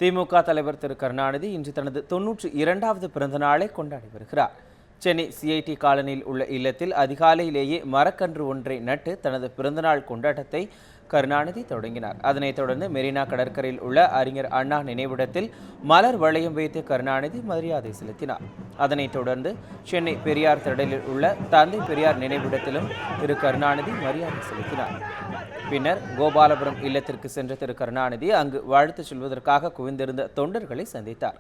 திமுக தலைவர் திரு கருணாநிதி இன்று தனது 92வது பிறந்த நாளை கொண்டாடி வருகிறார். சென்னை சிஐடி காலனியில் உள்ள இல்லத்தில் அதிகாலையிலேயே மரக்கன்று ஒன்றை நட்டு தனது பிறந்தநாள் கொண்டாட்டத்தை கருணாநிதி தொடங்கினார். அதனைத் தொடர்ந்து மெரினா கடற்கரையில் உள்ள அறிஞர் அண்ணா நினைவிடத்தில் மலர் வளையம் வைத்து கருணாநிதி மரியாதை செலுத்தினார். அதனைத் தொடர்ந்து சென்னை பெரியார் திடலில் உள்ள தந்தை பெரியார் நினைவிடத்திலும் திரு கருணாநிதி மரியாதை செலுத்தினார். பின்னர் கோபாலபுரம் இல்லத்திற்கு சென்ற திரு கருணாநிதி அங்கு வாழ்த்து சொல்வதற்காக குவிந்திருந்த தொண்டர்களை சந்தித்தார்.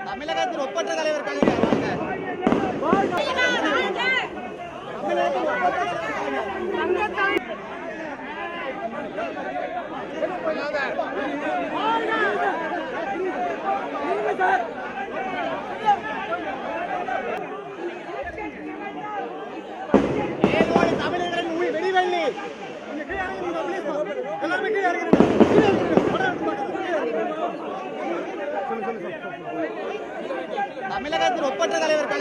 தமிழகத்தில் ஒப்பற்ற தலைவர் தமிழர்களின் வெடிவெள்ளி தமிழகத்தில் ஒப்பற்ற தலைவர்